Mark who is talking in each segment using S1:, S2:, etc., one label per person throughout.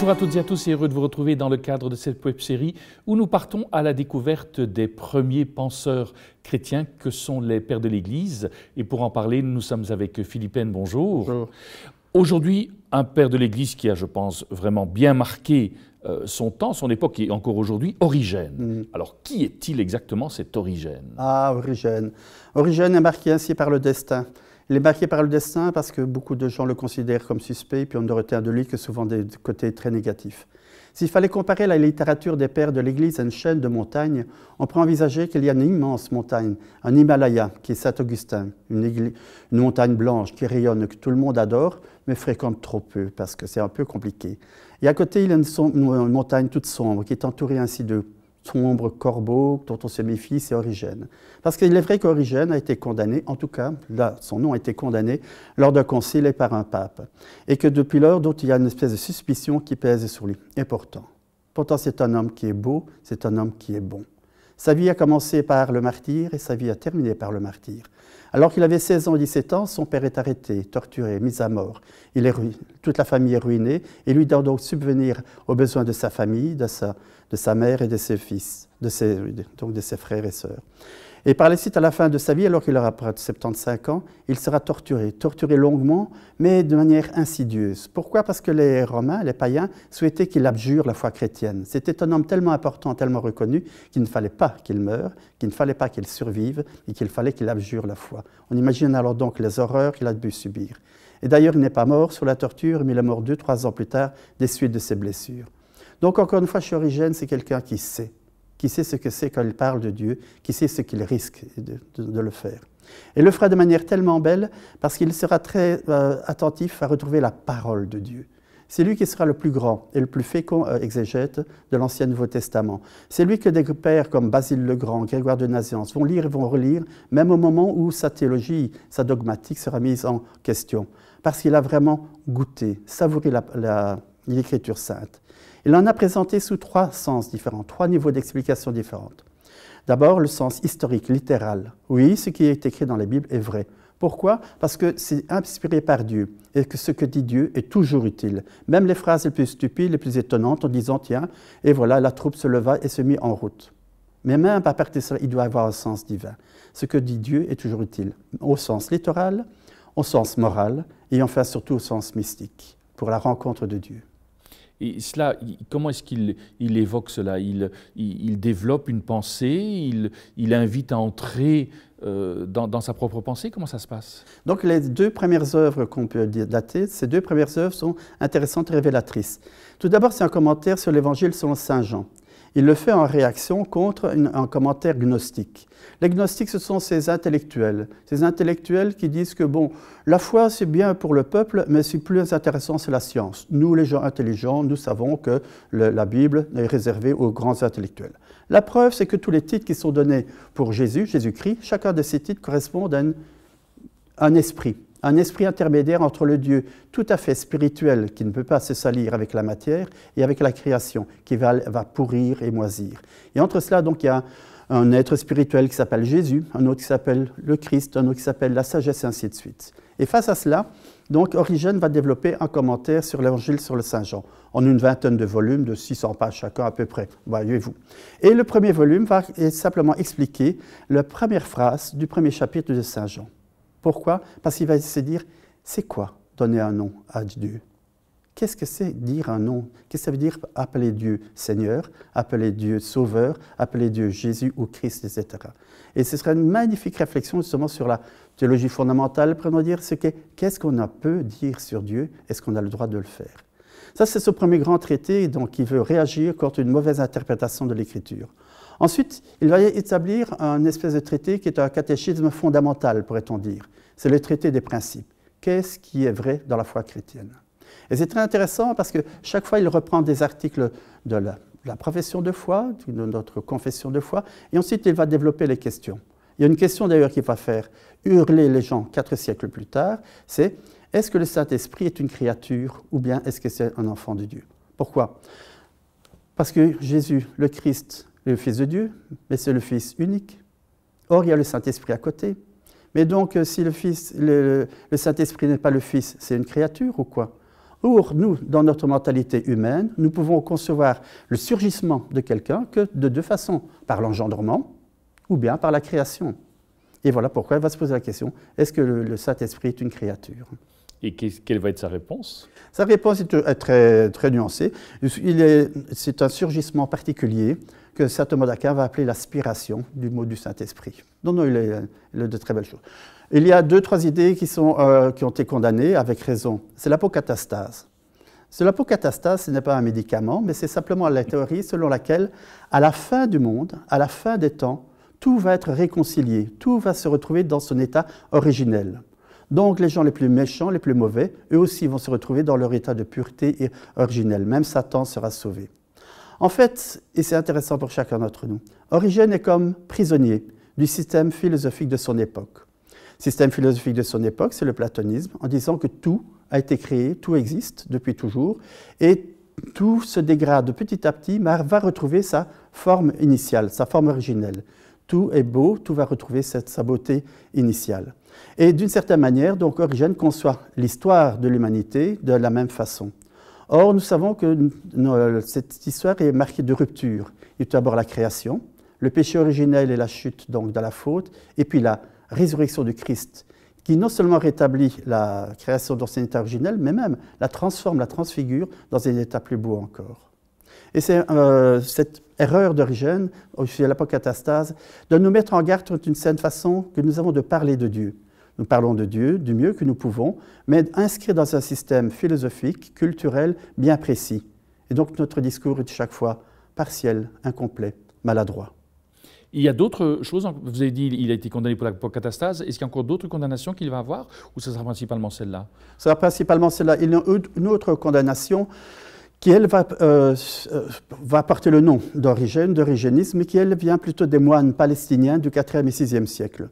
S1: Bonjour à toutes et à tous et heureux de vous retrouver dans le cadre de cette web-série où nous partons à la découverte des premiers penseurs chrétiens que sont les pères de l'Église. Et pour en parler, nous sommes avec Philippe Haine. Bonjour.
S2: Bonjour.
S1: Aujourd'hui, un père de l'Église qui a, je pense, vraiment bien marqué son temps, son époque et encore aujourd'hui, Origène. Alors, qui est-il exactement cet Origène?
S2: Ah, Origène. Origène est marqué ainsi par le destin. Il est marqué par le destin parce que beaucoup de gens le considèrent comme suspect, puis on ne retient de lui que souvent des côtés très négatifs. S'il fallait comparer la littérature des pères de l'Église à une chaîne de montagnes, on peut envisager qu'il y a une immense montagne, un Himalaya, qui est Saint-Augustin, une montagne blanche qui rayonne, que tout le monde adore, mais fréquente trop peu, parce que c'est un peu compliqué. Et à côté, il y a une montagne toute sombre, qui est entourée ainsi de sombres corbeaux dont on se méfie, c'est Origène. Parce qu'il est vrai qu'Origène a été condamné, en tout cas, là, son nom a été condamné lors d'un concile et par un pape. Et que depuis lors, il y a une espèce de suspicion qui pèse sur lui. Et pourtant c'est un homme qui est beau, c'est un homme qui est bon. Sa vie a commencé par le martyre et sa vie a terminé par le martyre. Alors qu'il avait 16 ans, 17 ans, son père est arrêté, torturé, mis à mort. Toute la famille est ruinée et lui doit donc subvenir aux besoins de sa famille, de sa mère et de ses fils, donc de ses frères et sœurs. Et par la suite, à la fin de sa vie, alors qu'il aura près de 75 ans, il sera torturé longuement, mais de manière insidieuse. Pourquoi? Parce que les Romains, les païens, souhaitaient qu'il abjure la foi chrétienne. C'était un homme tellement important, tellement reconnu, qu'il ne fallait pas qu'il meure, qu'il ne fallait pas qu'il survive, et qu'il fallait qu'il abjure la foi. On imagine alors donc les horreurs qu'il a dû subir. Et d'ailleurs, il n'est pas mort sous la torture, mais il est mort 2-3 ans plus tard, des suites de ses blessures. Donc encore une fois, chez Origène, c'est quelqu'un qui sait ce que c'est quand il parle de Dieu, qui sait ce qu'il risque de le faire. Et le fera de manière tellement belle parce qu'il sera très attentif à retrouver la parole de Dieu. C'est lui qui sera le plus grand et le plus fécond exégète de l'Ancien et Nouveau Testament. C'est lui que des pères comme Basile le Grand, Grégoire de Nazianze vont lire et vont relire, même au moment où sa théologie, sa dogmatique sera mise en question. Parce qu'il a vraiment goûté, savouré l'Écriture sainte. Il en a présenté sous 3 sens différents, 3 niveaux d'explication différentes. D'abord, le sens historique, littéral. Oui, ce qui est écrit dans la Bible est vrai. Pourquoi? Parce que c'est inspiré par Dieu et que ce que dit Dieu est toujours utile. Même les phrases les plus stupides, les plus étonnantes, en disant « tiens, et voilà, la troupe se leva et se mit en route ». Mais même à partir de cela, il doit avoir un sens divin. Ce que dit Dieu est toujours utile, au sens littéral, au sens moral et enfin surtout au sens mystique, pour la rencontre de Dieu.
S1: Et cela, comment est-ce qu'il évoque cela? Il développe une pensée, il invite à entrer dans sa propre pensée. Comment ça se passe?
S2: Donc les 2 premières œuvres qu'on peut dater, ces 2 premières œuvres sont intéressantes et révélatrices. Tout d'abord, c'est un commentaire sur l'Évangile selon saint Jean. Il le fait en réaction contre un commentaire gnostique. Les gnostiques, ce sont ces intellectuels qui disent que bon, la foi c'est bien pour le peuple, mais ce plus intéressant c'est la science. Nous, les gens intelligents, nous savons que la Bible est réservée aux grands intellectuels. La preuve, c'est que tous les titres qui sont donnés pour Jésus-Christ, chacun de ces titres correspond à un esprit intermédiaire entre le Dieu tout à fait spirituel qui ne peut pas se salir avec la matière et avec la création qui va pourrir et moisir. Et entre cela, donc, il y a un être spirituel qui s'appelle Jésus, un autre qui s'appelle le Christ, un autre qui s'appelle la sagesse et ainsi de suite. Et face à cela, donc, Origène va développer un commentaire sur l'Évangile sur le Saint Jean, en une vingtaine de volumes, de 600 pages chacun à peu près, voyez-vous. Et le premier volume va simplement expliquer la première phrase du premier chapitre de Saint Jean. Pourquoi? Parce qu'il va se dire, c'est quoi donner un nom à Dieu? Qu'est-ce que c'est dire un nom? Qu'est-ce que ça veut dire appeler Dieu Seigneur, appeler Dieu Sauveur, appeler Dieu Jésus ou Christ, etc. Et ce sera une magnifique réflexion justement sur la théologie fondamentale, pour nous dire qu'est-ce qu'on peut dire sur Dieu, est-ce qu'on a le droit de le faire? Ça, c'est ce premier grand traité donc, qui veut réagir contre une mauvaise interprétation de l'Écriture. Ensuite, il va établir un espèce de traité qui est un catéchisme fondamental, pourrait-on dire. C'est le traité des principes. Qu'est-ce qui est vrai dans la foi chrétienne? Et c'est très intéressant parce que chaque fois, il reprend des articles de la profession de foi, de notre confession de foi, et ensuite, il va développer les questions. Il y a une question d'ailleurs qui va faire hurler les gens 4 siècles plus tard, c'est est-ce que le Saint-Esprit est une créature ou bien est-ce que c'est un enfant de Dieu? Pourquoi? Parce que Jésus, le Christ, est le Fils de Dieu, mais c'est le Fils unique. Or, il y a le Saint-Esprit à côté. Mais donc, si le Saint-Esprit n'est pas le Fils, c'est une créature ou quoi? Or, nous, dans notre mentalité humaine, nous pouvons concevoir le surgissement de quelqu'un que de deux façons, par l'engendrement ou bien par la création. Et voilà pourquoi il va se poser la question, est-ce que le Saint-Esprit est une créature?
S1: Et quelle va être sa réponse?
S2: Sa réponse est très, très nuancée. C'est un surgissement particulier que saint Thomas d'Aquin va appeler l'aspiration du mot du Saint-Esprit. Non, il est de très belles choses. Il y a deux, trois idées qui ont été condamnées avec raison. C'est l'apocatastase. L'apocatastase, ce n'est pas un médicament, mais c'est simplement la théorie selon laquelle, à la fin du monde, à la fin des temps, tout va être réconcilié, tout va se retrouver dans son état originel. Donc les gens les plus méchants, les plus mauvais, eux aussi vont se retrouver dans leur état de pureté originelle. Même Satan sera sauvé. En fait, et c'est intéressant pour chacun d'entre nous, Origène est comme prisonnier du système philosophique de son époque. Le système philosophique de son époque, c'est le platonisme, en disant que tout a été créé, tout existe depuis toujours, et tout se dégrade petit à petit, mais va retrouver sa forme initiale, sa forme originelle. Tout est beau, tout va retrouver sa beauté initiale. Et d'une certaine manière, donc, Origène conçoit l'histoire de l'humanité de la même façon. Or, nous savons que cette histoire est marquée de rupture. Il y a tout d'abord la création, le péché originel et la chute donc, de la faute, et puis la résurrection du Christ, qui non seulement rétablit la création dans son état originel, mais même la transforme, la transfigure dans un état plus beau encore. Et c'est cette erreur d'Origène, aussi à l'apocatastase, de nous mettre en garde contre une certaine façon que nous avons de parler de Dieu. Nous parlons de Dieu du mieux que nous pouvons, mais inscrit dans un système philosophique, culturel, bien précis. Et donc notre discours est chaque fois partiel, incomplet, maladroit.
S1: Il y a d'autres choses, vous avez dit qu'il a été condamné pour l'apocatastase, est-ce qu'il y a encore d'autres condamnations qu'il va avoir, ou ce sera principalement celle-là? Ce sera
S2: principalement celle-là. Il y a une autre condamnation qui, elle, va porter le nom d'origénisme, mais qui, elle, vient plutôt des moines palestiniens du IVe et VIe siècle.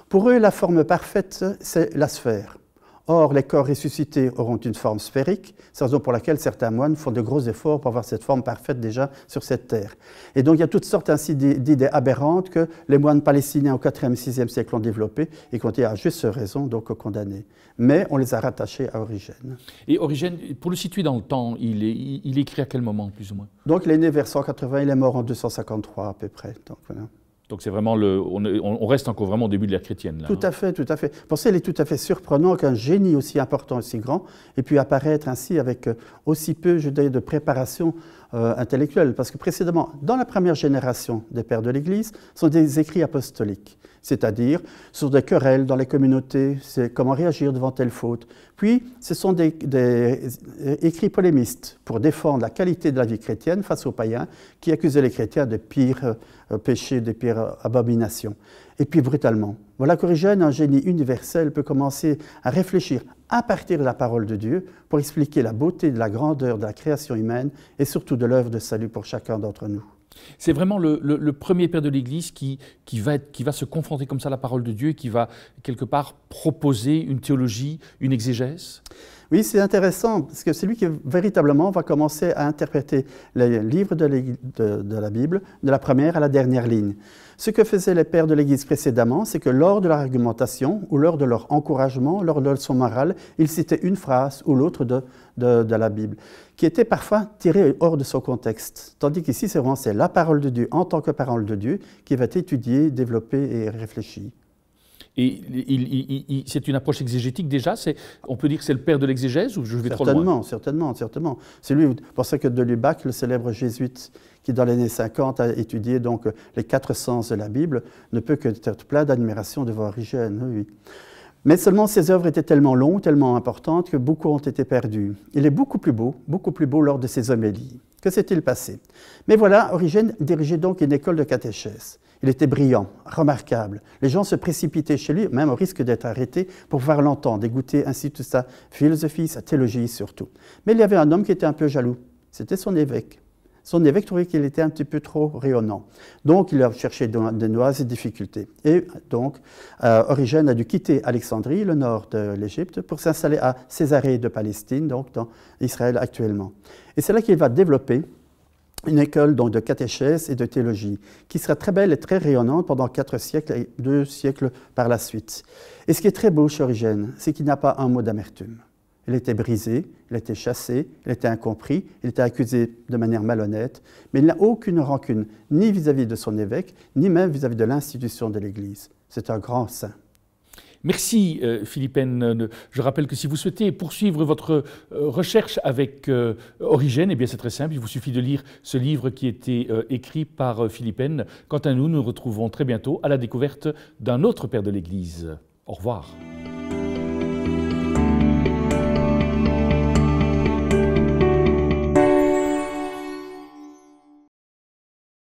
S2: Pour eux, la forme parfaite, c'est la sphère. Or, les corps ressuscités auront une forme sphérique, c'est la raison pour laquelle certains moines font de gros efforts pour avoir cette forme parfaite déjà sur cette terre. Et donc, il y a toutes sortes ainsi d'idées aberrantes que les moines palestiniens au IVe et VIe siècle ont développées et qui ont été à juste raison donc condamnés. Mais on les a rattachés à Origène.
S1: Et Origène, pour le situer dans le temps, il écrit à quel moment, plus ou moins?
S2: Donc, il est né vers 180, il est mort en 253 à peu près. Donc, voilà.
S1: Donc c'est vraiment on reste encore vraiment au début de l'ère chrétienne. Là,
S2: tout à fait, tout à fait. Pensez, il est tout à fait surprenant qu'un génie aussi important, aussi grand, ait pu apparaître ainsi avec aussi peu, je dirais, de préparation intellectuelle. Parce que précédemment, dans la première génération des pères de l'Église, sont des écrits apostoliques, c'est-à-dire sur des querelles dans les communautés, c'est comment réagir devant telle faute. Puis, ce sont des écrits polémistes pour défendre la qualité de la vie chrétienne face aux païens qui accusaient les chrétiens de pires péchés, de pires abominations. Et puis, brutalement, voilà qu'Origène, un génie universel, peut commencer à réfléchir à partir de la parole de Dieu pour expliquer la beauté de la grandeur de la création humaine et surtout de l'œuvre de salut pour chacun d'entre nous.
S1: C'est vraiment le premier père de l'Église qui va se confronter comme ça à la parole de Dieu et qui va quelque part proposer une théologie, une exégèse?
S2: Oui, c'est intéressant, parce que c'est lui qui véritablement va commencer à interpréter les livres de la Bible, de la première à la dernière ligne. Ce que faisaient les pères de l'Église précédemment, c'est que lors de leur argumentation, ou lors de leur encouragement, lors de leur leçon morale, ils citaient une phrase ou l'autre de la Bible, qui était parfois tirée hors de son contexte. Tandis qu'ici, c'est vraiment la parole de Dieu, en tant que parole de Dieu, qui va être étudiée, développée et réfléchie.
S1: Et c'est une approche exégétique déjà, on peut dire que c'est le père de l'exégèse ou je vais trop loin?
S2: Certainement. C'est lui, pour ça que de Lubac, le célèbre jésuite qui dans les années 50 a étudié donc les 4 sens de la Bible, ne peut que être plein d'admiration devant Origène. Oui. Mais seulement ces œuvres étaient tellement longues, tellement importantes que beaucoup ont été perdues. Il est beaucoup plus beau lors de ses homélies. Que s'est-il passé? Mais voilà, Origène dirigeait donc une école de catéchèse. Il était brillant, remarquable. Les gens se précipitaient chez lui, même au risque d'être arrêtés, pour pouvoir l'entendre, écouter ainsi toute sa philosophie, sa théologie surtout. Mais il y avait un homme qui était un peu jaloux. C'était son évêque. Son évêque trouvait qu'il était un petit peu trop rayonnant. Donc, il a cherché de nouvelles difficultés. Et donc, Origène a dû quitter Alexandrie, le nord de l'Égypte, pour s'installer à Césarée de Palestine, donc dans Israël actuellement. Et c'est là qu'il va développer une école donc, de catéchèse et de théologie, qui sera très belle et très rayonnante pendant 4 siècles et 2 siècles par la suite. Et ce qui est très beau chez Origène, c'est qu'il n'a pas un mot d'amertume. Il était brisé, il était chassé, il était incompris, il était accusé de manière malhonnête, mais il n'a aucune rancune, ni vis-à-vis de son évêque, ni même vis-à-vis de l'institution de l'Église. C'est un grand saint.
S1: Merci Philippine. Je rappelle que si vous souhaitez poursuivre votre recherche avec Origène, eh bien c'est très simple, il vous suffit de lire ce livre qui a été écrit par Philippine. Quant à nous, nous nous retrouvons très bientôt à la découverte d'un autre Père de l'Église. Au revoir.